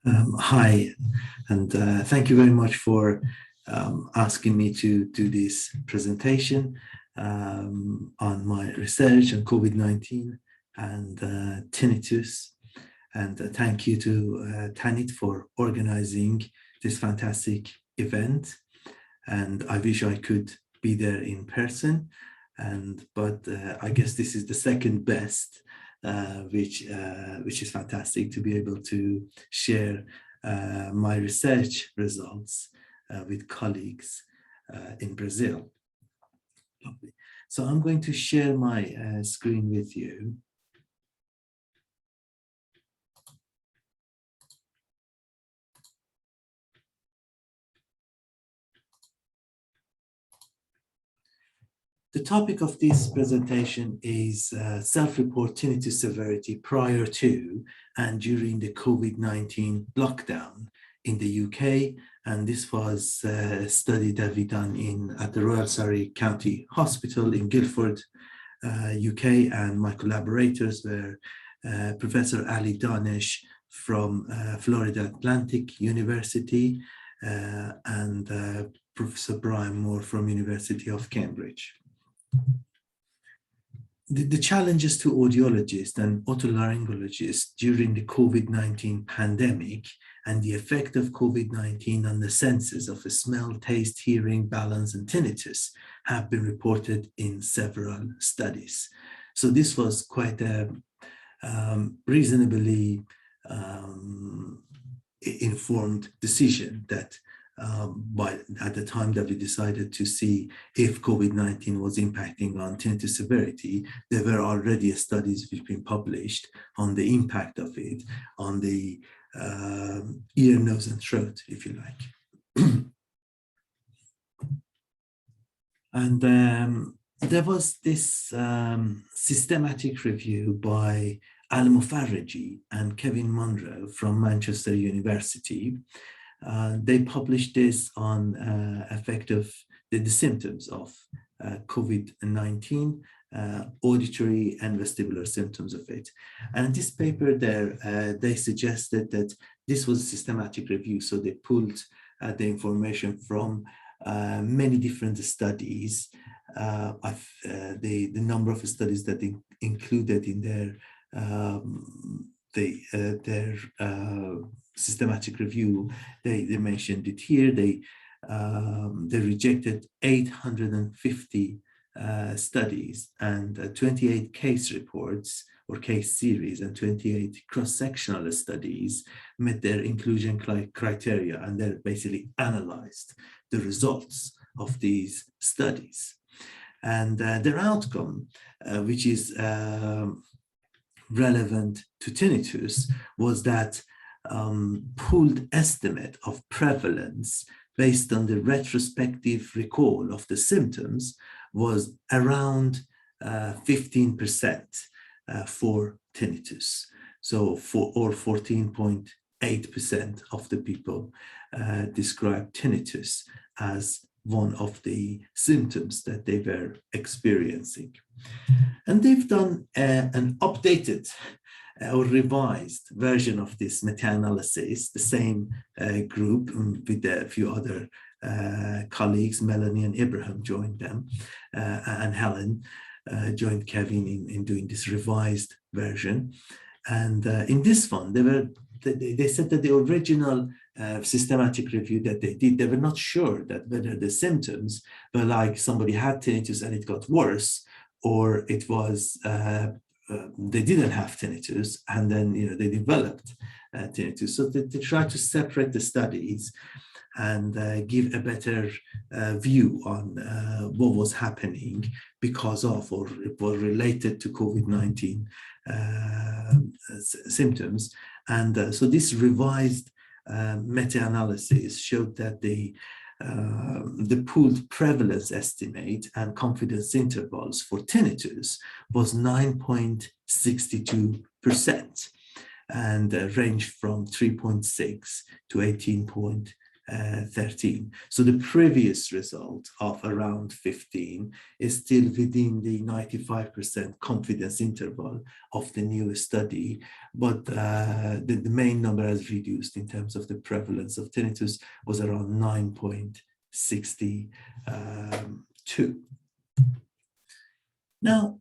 Hi, and thank you very much for asking me to do this presentation on my research on COVID-19 and tinnitus. And thank you to Tanit for organizing this fantastic event. And I wish I could be there in person, but I guess this is the second best, which is fantastic to be able to share my research results with colleagues in Brazil. Lovely. So I'm going to share my screen with you. The topic of this presentation is self-report tinnitus severity prior to and during the COVID-19 lockdown in the UK. And this was a study that we done at the Royal Surrey County Hospital in Guildford, UK. And my collaborators were Professor Ali Danish from Florida Atlantic University and Professor Brian Moore from University of Cambridge. The challenges to audiologists and otolaryngologists during the COVID-19 pandemic and the effect of COVID-19 on the senses of smell, taste, hearing, balance, and tinnitus have been reported in several studies. So this was quite a reasonably informed decision that at the time that we decided to see if COVID-19 was impacting on tinnitus severity, there were already studies which have been published on the impact of it on the ear, nose, and throat, if you like. And there was this systematic review by Al Mufarrigi and Kevin Monroe from Manchester University. They published this on effect of the symptoms of COVID-19, auditory and vestibular symptoms of it. And in this paper there, they suggested that this was a systematic review. So they pulled the information from many different studies. The number of studies that they included in their systematic review, they mentioned it here. They rejected 850 studies and 28 case reports or case series, and 28 cross-sectional studies met their inclusion criteria, and they basically analyzed the results of these studies. And their outcome, which is relevant to tinnitus, was that pooled estimate of prevalence based on the retrospective recall of the symptoms was around 15% for tinnitus. So 14.8% of the people described tinnitus as one of the symptoms that they were experiencing. And they've done an updated or revised version of this meta-analysis, the same group with a few other colleagues. Melanie and Ibrahim joined them, and Helen joined Kevin in doing this revised version. And in this one, they said that the original systematic review that they did, they were not sure that whether the symptoms were like somebody had tinnitus and it got worse, or it was they didn't have tinnitus and then they developed tinnitus. So they tried to separate the studies and give a better view on what was happening because of or it was related to COVID-19 symptoms. And so this revised meta-analysis showed that the pooled prevalence estimate and confidence intervals for tinnitus was 9.62% and ranged from 3.6 to 18.2%. 13. So the previous result of around 15 is still within the 95% confidence interval of the new study, but the main number has reduced in terms of the prevalence of tinnitus was around 9.62. Now,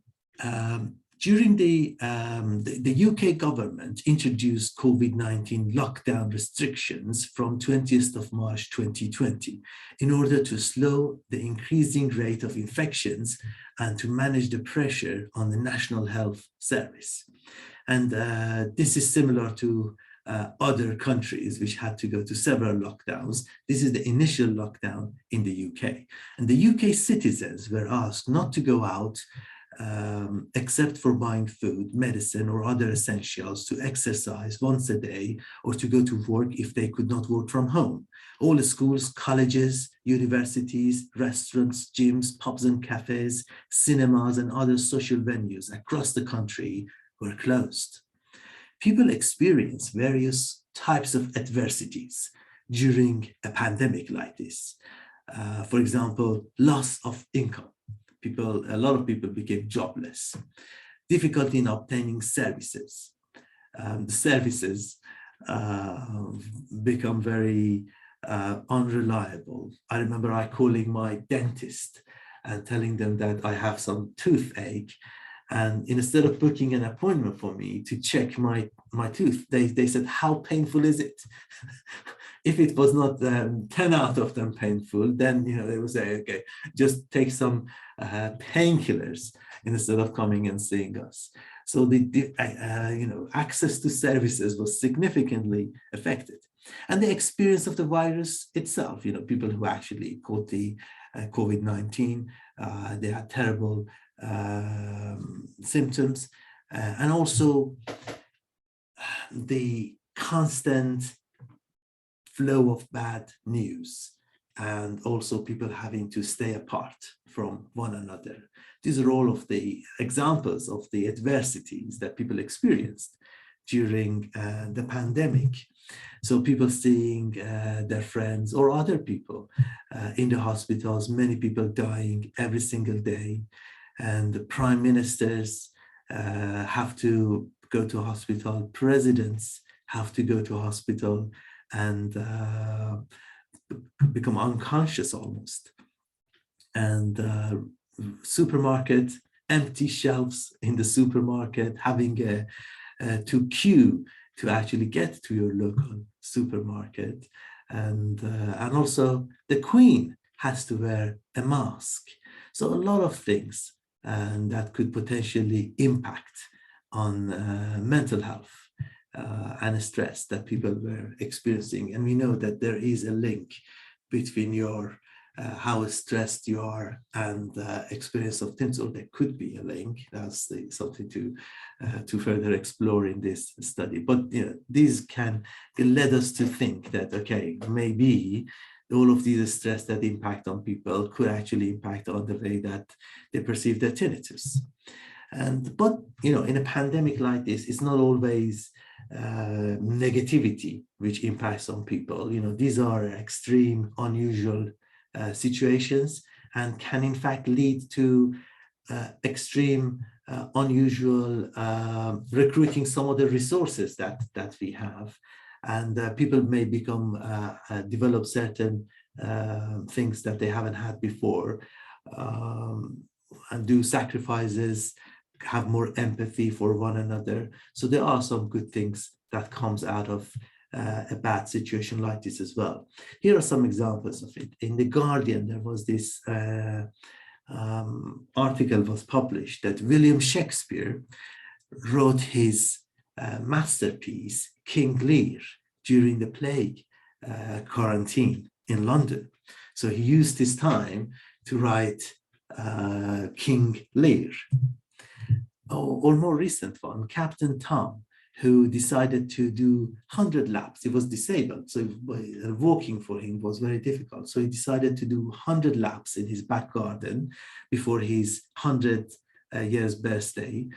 during the UK government introduced COVID-19 lockdown restrictions from 20th of March 2020 in order to slow the increasing rate of infections and to manage the pressure on the National Health Service. And this is similar to other countries which had to go to several lockdowns. This is the initial lockdown in the UK. And the UK citizens were asked not to go out except for buying food, medicine, or other essentials, to exercise once a day, or to go to work if they could not work from home. All the schools, colleges, universities, restaurants, gyms, pubs and cafes, cinemas, and other social venues across the country were closed. People experience various types of adversities during a pandemic like this. For example, loss of income. A lot of people became jobless. Difficulty in obtaining services. The services become very unreliable. I remember I calling my dentist and telling them that I have some toothache. And instead of booking an appointment for me to check my tooth, they said, how painful is it? If it was not 10 out of them painful, then they would say, okay, just take some painkillers instead of coming and seeing us. So the access to services was significantly affected. And the experience of the virus itself, people who actually caught the COVID-19, they had terrible symptoms, and also the constant flow of bad news, and also people having to stay apart from one another. These are all of the examples of the adversities that people experienced during the pandemic. So people seeing their friends or other people in the hospitals, many people dying every single day, and the prime ministers have to go to hospital, presidents have to go to hospital and become unconscious almost. And supermarket, empty shelves in the supermarket, having to queue to actually get to your local supermarket. And also the Queen has to wear a mask. So a lot of things that could potentially impact on mental health and stress that people were experiencing. And we know that there is a link between your how stressed you are and experience of tinnitus, or there could be a link. That's something to further explore in this study. But these can lead us to think that, okay, maybe all of these stress that impact on people could actually impact on the way that they perceive their tinnitus. But in a pandemic like this, it's not always negativity which impacts on people. These are extreme, unusual situations, and can in fact lead to extreme, unusual recruiting some of the resources that we have, and people may become develop certain things that they haven't had before, and do sacrifices, have more empathy for one another. So there are some good things that comes out of a bad situation like this as well. Here are some examples of it. In The Guardian, there was this article was published that William Shakespeare wrote his masterpiece, King Lear, during the plague quarantine in London. So he used his time to write King Lear. Or more recent one, Captain Tom, who decided to do 100 laps. He was disabled, so walking for him was very difficult. So he decided to do 100 laps in his back garden before his 100th year's birthday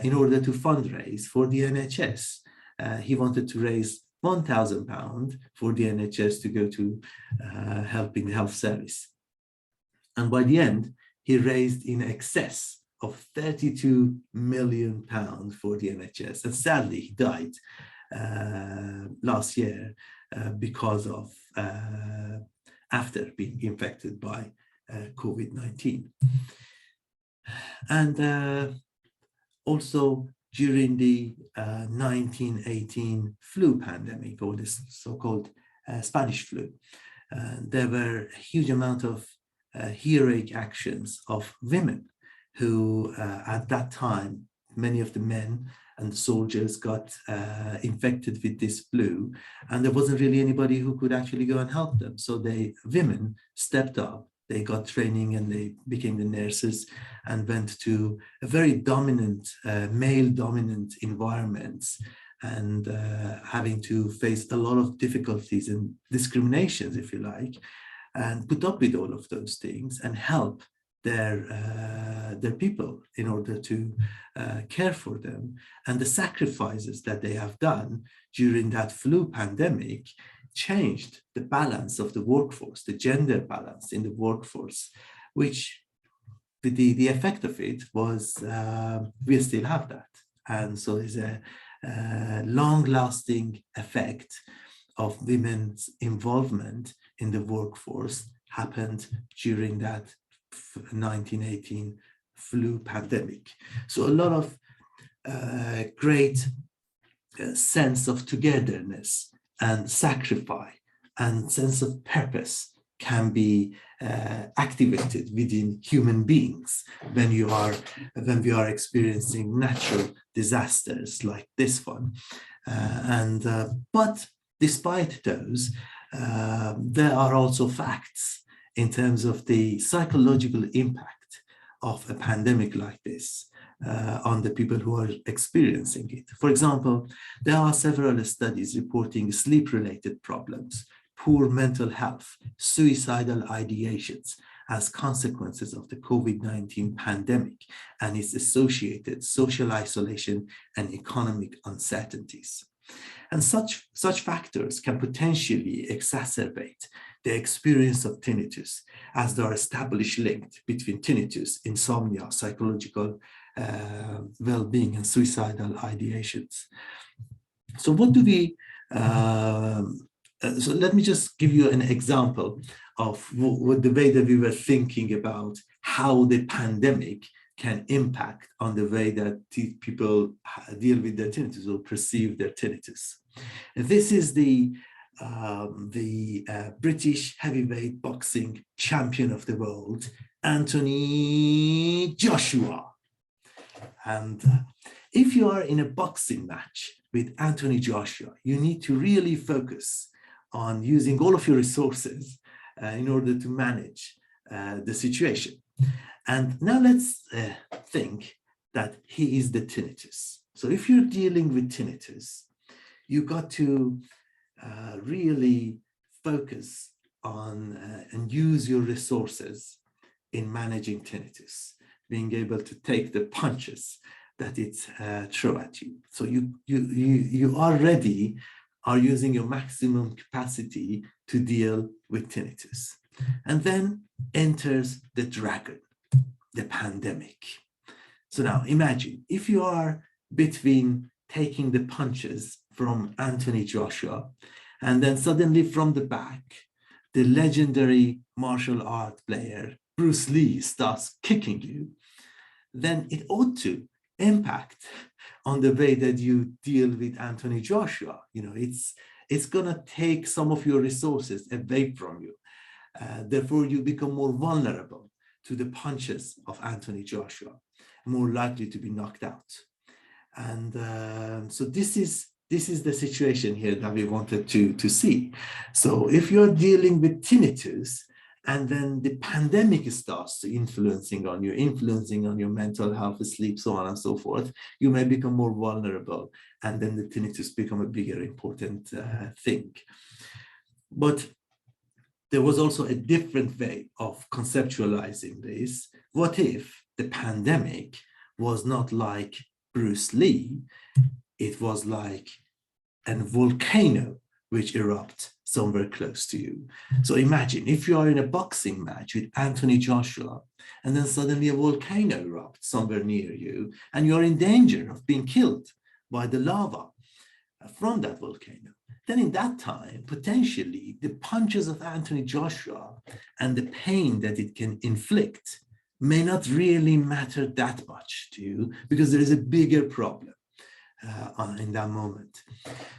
in order to fundraise for the NHS. He wanted to raise £1,000 for the NHS to go to help in the health service. And by the end, he raised in excess of £32 million for the NHS. And sadly, he died last year because of after being infected by COVID-19. And also during the 1918 flu pandemic, or this so-called Spanish flu, there were a huge amount of heroic actions of women who at that time, many of the men and the soldiers got infected with this flu, and there wasn't really anybody who could actually go and help them. So women stepped up, they got training, and they became the nurses and went to a very dominant, male-dominant environments, and having to face a lot of difficulties and discriminations, if you like, and put up with all of those things and help their people in order to care for them. And the sacrifices that they have done during that flu pandemic changed the balance of the workforce, the gender balance in the workforce, which the effect of it was we still have that. And so there's a long-lasting effect of women's involvement in the workforce happened during that 1918 flu pandemic. So a lot of great sense of togetherness and sacrifice and sense of purpose can be activated within human beings when we are experiencing natural disasters like this one. But despite those, there are also facts in terms of the psychological impact of a pandemic like this on the people who are experiencing it. For example, there are several studies reporting sleep-related problems, poor mental health, suicidal ideations as consequences of the COVID-19 pandemic and its associated social isolation and economic uncertainties. And such factors can potentially exacerbate the experience of tinnitus, as there are established links between tinnitus, insomnia, psychological well-being, and suicidal ideations. So what do we, so let me just give you an example of what the way that we were thinking about how the pandemic can impact on the way that people deal with their tinnitus or perceive their tinnitus. And this is the British heavyweight boxing champion of the world, Anthony Joshua. And if you are in a boxing match with Anthony Joshua, you need to really focus on using all of your resources in order to manage the situation. And now let's think that he is the tinnitus. So if you're dealing with tinnitus, you got to really focus on and use your resources in managing tinnitus, being able to take the punches that it throw at you. So you already are using your maximum capacity to deal with tinnitus. And then enters the dragon, the pandemic. So now imagine if you are between taking the punches from Anthony Joshua, and then suddenly from the back, the legendary martial art player Bruce Lee starts kicking you, then it ought to impact on the way that you deal with Anthony Joshua. You know, it's gonna take some of your resources away from you. Therefore, you become more vulnerable to the punches of Anthony Joshua, more likely to be knocked out. And so this is the situation here that we wanted to see. So if you're dealing with tinnitus, and then the pandemic starts influencing on your mental health, sleep, so on and so forth, you may become more vulnerable, and then the tinnitus become a bigger important thing. But there was also a different way of conceptualizing this. What if the pandemic was not like Bruce Lee? It was like and volcano which erupt somewhere close to you. So imagine if you are in a boxing match with Anthony Joshua, and then suddenly a volcano erupts somewhere near you, and you're in danger of being killed by the lava from that volcano. Then in that time, potentially, the punches of Anthony Joshua and the pain that it can inflict may not really matter that much to you, because there is a bigger problem in that moment.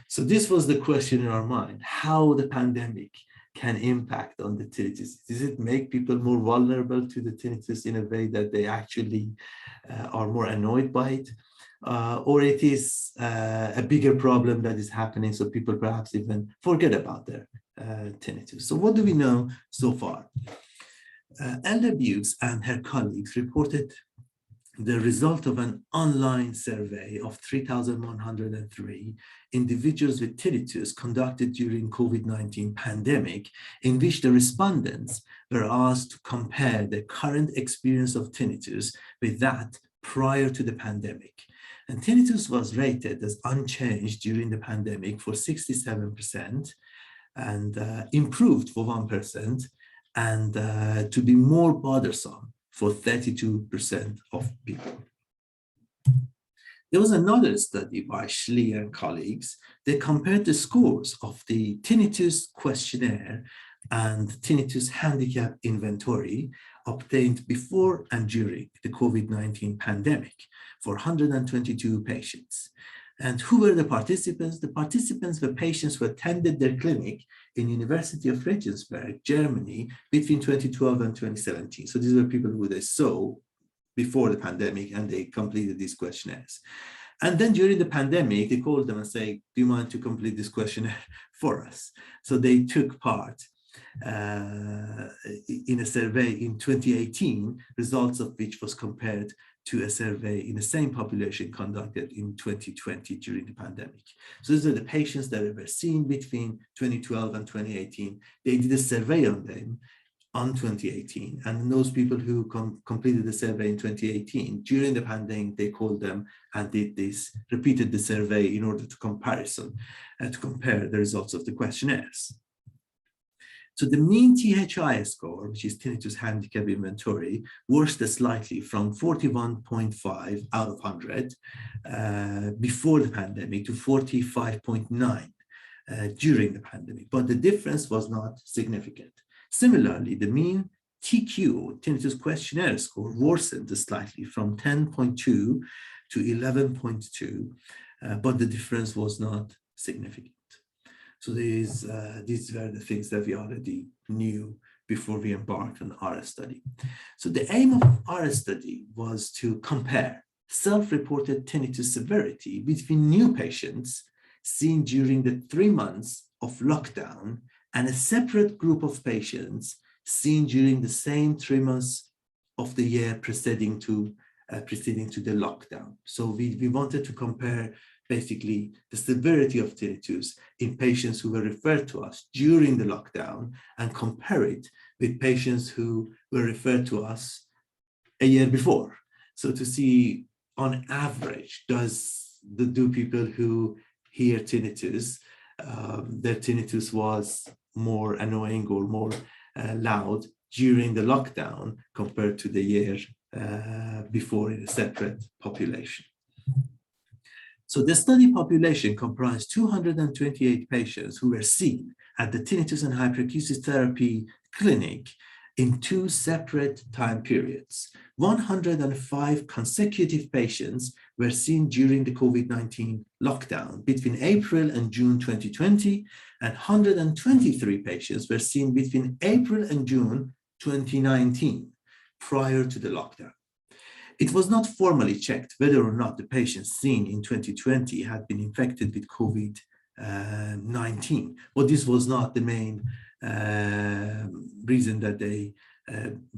So this was the question in our mind: how the pandemic can impact on the tinnitus. Does it make people more vulnerable to the tinnitus in a way that they actually are more annoyed by it? Or it is a bigger problem that is happening, so people perhaps even forget about their tinnitus. So what do we know so far? Elder Bukes and her colleagues reported the result of an online survey of 3,103 individuals with tinnitus conducted during COVID-19 pandemic, in which the respondents were asked to compare their current experience of tinnitus with that prior to the pandemic. And tinnitus was rated as unchanged during the pandemic for 67%, and improved for 1%, and to be more bothersome for 32% of people. There was another study by Schlee and colleagues. They compared the scores of the tinnitus questionnaire and tinnitus handicap inventory obtained before and during the COVID-19 pandemic for 122 patients. And who were the participants? The participants were patients who attended their clinic in University of Regensburg, Germany, between 2012 and 2017. So these were people who they saw before the pandemic, and they completed these questionnaires. And then during the pandemic, they called them and say, do you mind to complete this questionnaire for us? So they took part in a survey in 2018, results of which was compared to a survey in the same population conducted in 2020 during the pandemic. So these are the patients that were seen between 2012 and 2018. They did a survey on them on 2018, and those people who completed the survey in 2018 during the pandemic, they called them and did this, repeated the survey in order to compare the results of the questionnaires. So the mean THI score, which is tinnitus handicap inventory, worsened slightly from 41.5 out of 100 before the pandemic to 45.9 during the pandemic, but the difference was not significant. Similarly, the mean TQ, tinnitus questionnaire score, worsened slightly from 10.2 to 11.2, but the difference was not significant. So these were the things that we already knew before we embarked on our study. So the aim of our study was to compare self-reported tinnitus severity between new patients seen during the 3 months of lockdown and a separate group of patients seen during the same 3 months of the year preceding to the lockdown. So we wanted to compare basically the severity of tinnitus in patients who were referred to us during the lockdown and compare it with patients who were referred to us a year before. So to see on average, do people who hear tinnitus, their tinnitus was more annoying or more loud during the lockdown compared to the year before in a separate population. So the study population comprised 228 patients who were seen at the tinnitus and hyperacusis therapy clinic in 2 separate time periods. 105 consecutive patients were seen during the COVID-19 lockdown between April and June 2020, and 123 patients were seen between April and June 2019, prior to the lockdown. It was not formally checked whether or not the patients seen in 2020 had been infected with COVID-19, but this was not the main reason that they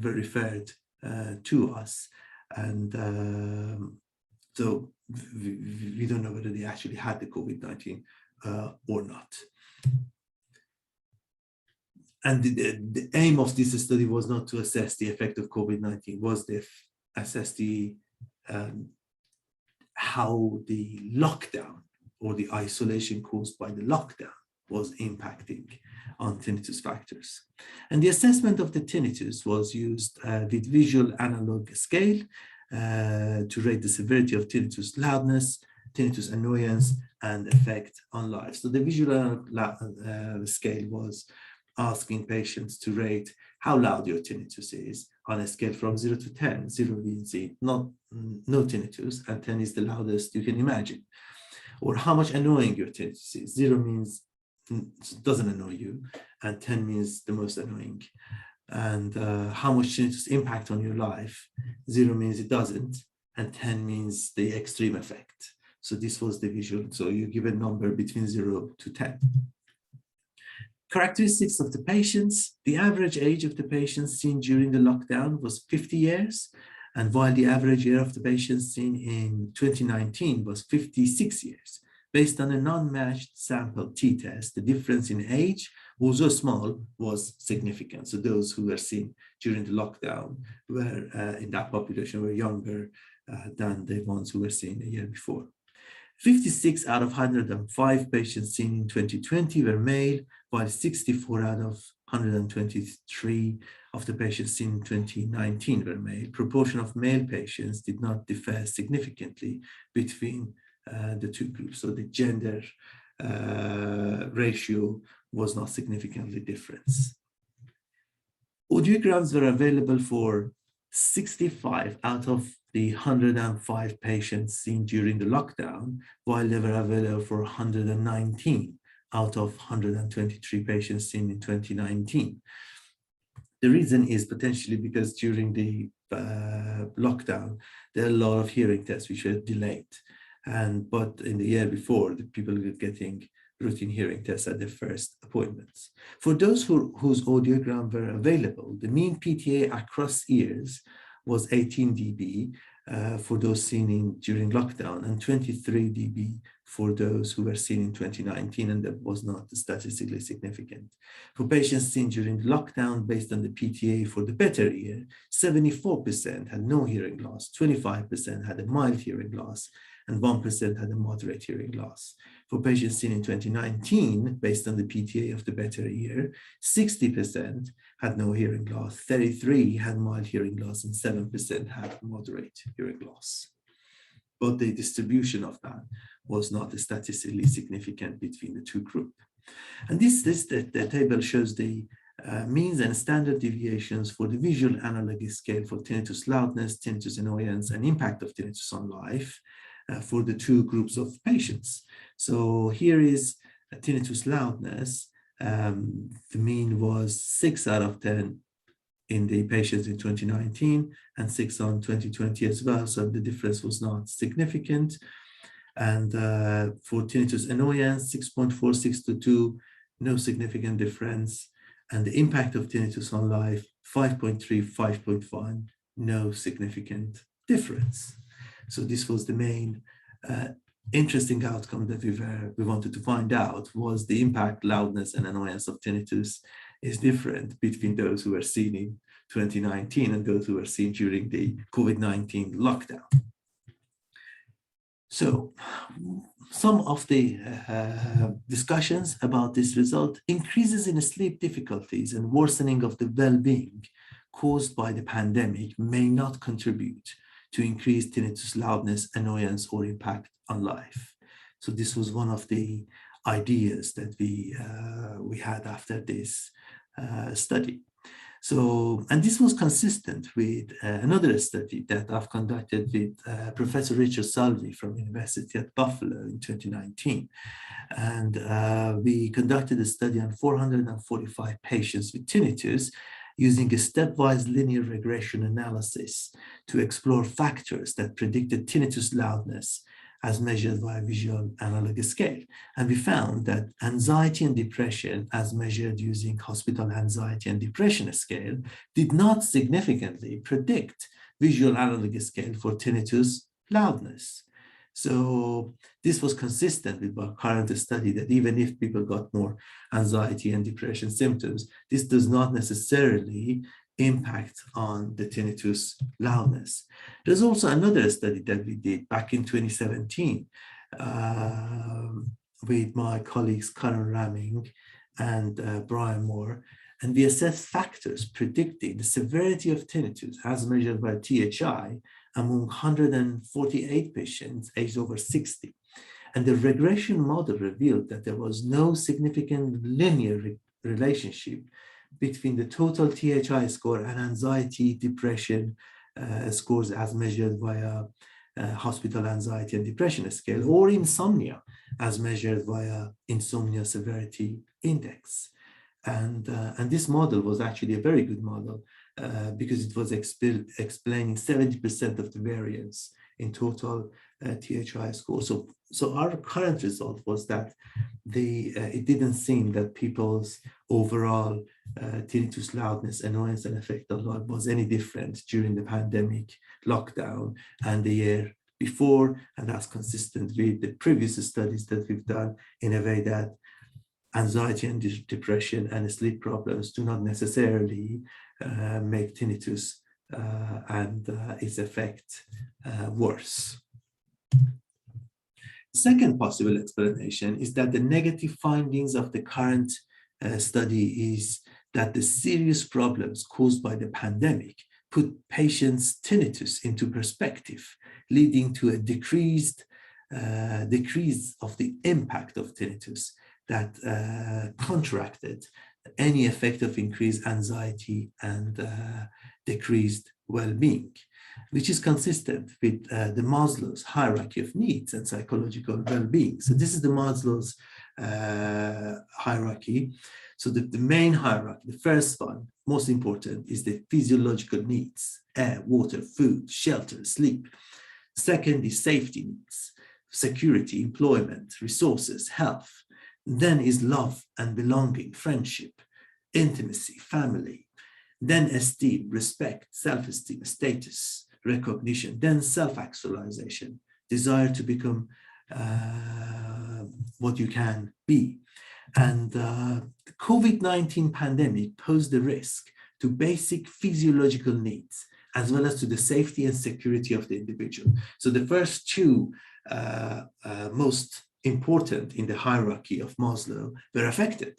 were referred to us. And so we don't know whether they actually had the COVID-19 or not. And the aim of this study was not to assess the effect of COVID-19, was to assess the how the lockdown or the isolation caused by the lockdown was impacting on tinnitus factors. And the assessment of the tinnitus was used with visual analog scale to rate the severity of tinnitus loudness, tinnitus annoyance, and effect on life. So the visual analog scale was asking patients to rate how loud your tinnitus is on a scale from 0 to 10. 0 means no tinnitus, and 10 is the loudest you can imagine. Or how much annoying your tinnitus is. 0 means doesn't annoy you, and 10 means the most annoying. And how much tinnitus impact on your life. 0 means it doesn't, and 10 means the extreme effect. So this was the visual. So you give a number between 0 to 10. Characteristics of the patients. The average age of the patients seen during the lockdown was 50 years, and while the average year of the patients seen in 2019 was 56 years. Based on a non-matched sample t-test, the difference in age, although small, was significant. So those who were seen during the lockdown were in that population were younger than the ones who were seen a year before. 56 out of 105 patients seen in 2020 were male, while 64 out of 123 of the patients seen in 2019 were male. Proportion of male patients did not differ significantly between the two groups. So the gender ratio was not significantly different. Audiograms were available for 65 out of the 105 patients seen during the lockdown, while they were available for 119 out of 123 patients seen in 2019. The reason is potentially because during the lockdown, there are a lot of hearing tests which were delayed. But in the year before, the people were getting routine hearing tests at their first appointments. For those whose audiogram were available, the mean PTA across ears was 18 dB for those seen during lockdown, and 23 dB for those who were seen in 2019, and that was not statistically significant. For patients seen during lockdown, based on the PTA for the better ear, 74% had no hearing loss, 25% had a mild hearing loss, and 1% had a moderate hearing loss. For patients seen in 2019, based on the PTA of the better ear, 60% had no hearing loss, 33% had mild hearing loss, and 7% had moderate hearing loss. But the distribution of that was not statistically significant between the two groups. And the table shows the means and standard deviations for the visual analog scale for tinnitus loudness, tinnitus annoyance, and impact of tinnitus on life for the two groups of patients. So here is tinnitus loudness. The mean was 6 out of 10 in the patients in 2019 and 6 on 2020 as well. So the difference was not significant. And for tinnitus annoyance, 6.46 to 2, no significant difference. And the impact of tinnitus on life, 5.3, 5.1, no significant difference. So this was the main interesting outcome that we wanted to find out, was the impact, loudness, and annoyance of tinnitus is different between those who were seen in 2019 and those who were seen during the COVID-19 lockdown. So some of the discussions about this result: increases in sleep difficulties and worsening of the well-being caused by the pandemic may not contribute to increased tinnitus loudness, annoyance, or impact on life. So this was one of the ideas that we had after this study. So, and this was consistent with another study that I've conducted with Professor Richard Salvi from University at Buffalo in 2019. And we conducted a study on 445 patients with tinnitus using a stepwise linear regression analysis to explore factors that predicted tinnitus loudness as measured by a visual analog scale. And we found that anxiety and depression, as measured using hospital anxiety and depression scale, did not significantly predict visual analog scale for tinnitus loudness. So this was consistent with our current study, that even if people got more anxiety and depression symptoms, this does not necessarily impact on the tinnitus loudness. There's also another study that we did back in 2017 with my colleagues Karen Ramming and Brian Moore, and we assessed factors predicting the severity of tinnitus as measured by THI among 148 patients aged over 60. And the regression model revealed that there was no significant linear relationship between the total THI score and anxiety, depression scores as measured via hospital anxiety and depression scale, or insomnia as measured via insomnia severity index. And this model was actually a very good model because it was explaining 70% of the variance in total THI score. So our current result was that it didn't seem that people's overall tinnitus, loudness, annoyance, and effect on life was any different during the pandemic lockdown and the year before, and that's consistent with the previous studies that we've done in a way that anxiety and depression and sleep problems do not necessarily make tinnitus and its effect worse. The second possible explanation is that the negative findings of the current study is that the serious problems caused by the pandemic put patients' tinnitus into perspective, leading to a decrease of the impact of tinnitus that contracted any effect of increased anxiety and decreased well-being, which is consistent with the Maslow's hierarchy of needs and psychological well-being. So this is the Maslow's hierarchy. So the main hierarchy, the first one, most important, is the physiological needs: air, water, food, shelter, sleep. Second is safety needs: security, employment, resources, health. Then is love and belonging, friendship, intimacy, family. Then esteem, respect, self-esteem, status, recognition. Then self-actualization, desire to become what you can be. And the COVID-19 pandemic posed a risk to basic physiological needs, as well as to the safety and security of the individual. So the first two most important in the hierarchy of Maslow were affected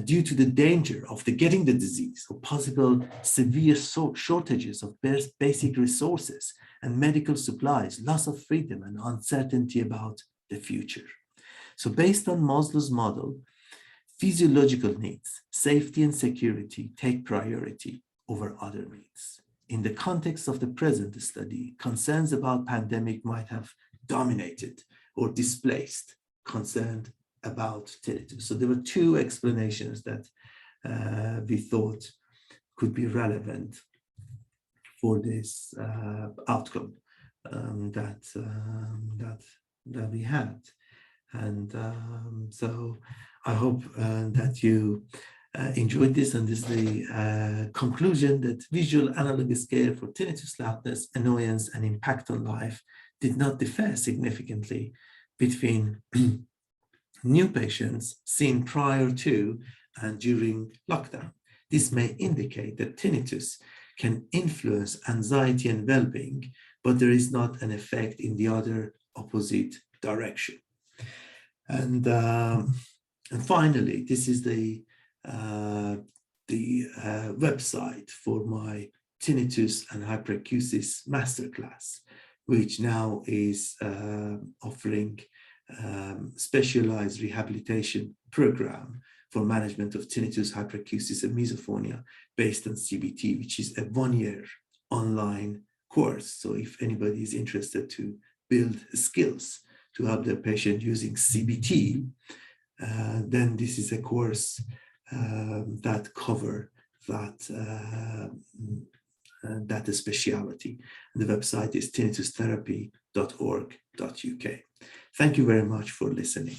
due to the danger of getting the disease or possible severe shortages of basic resources and medical supplies, loss of freedom, and uncertainty about the future. So based on Maslow's model, physiological needs, safety and security take priority over other needs. In the context of the present study, concerns about pandemic might have dominated or displaced concern about tinnitus. So there were two explanations that we thought could be relevant for this outcome that we had. And so I hope that you enjoyed this, and this is the conclusion that visual analog scale for tinnitus, loudness, annoyance, and impact on life did not differ significantly between new patients seen prior to and during lockdown. This may indicate that tinnitus can influence anxiety and well-being, but there is not an effect in the other opposite direction. And finally, this is the website for my tinnitus and hyperacusis masterclass, which now is offering specialized rehabilitation program for management of tinnitus, hyperacusis, and misophonia based on CBT, which is a one-year online course. So if anybody is interested to build skills to help their patient using CBT, then this is a course that cover that speciality. The website is tinnitustherapy.org.uk. Thank you very much for listening.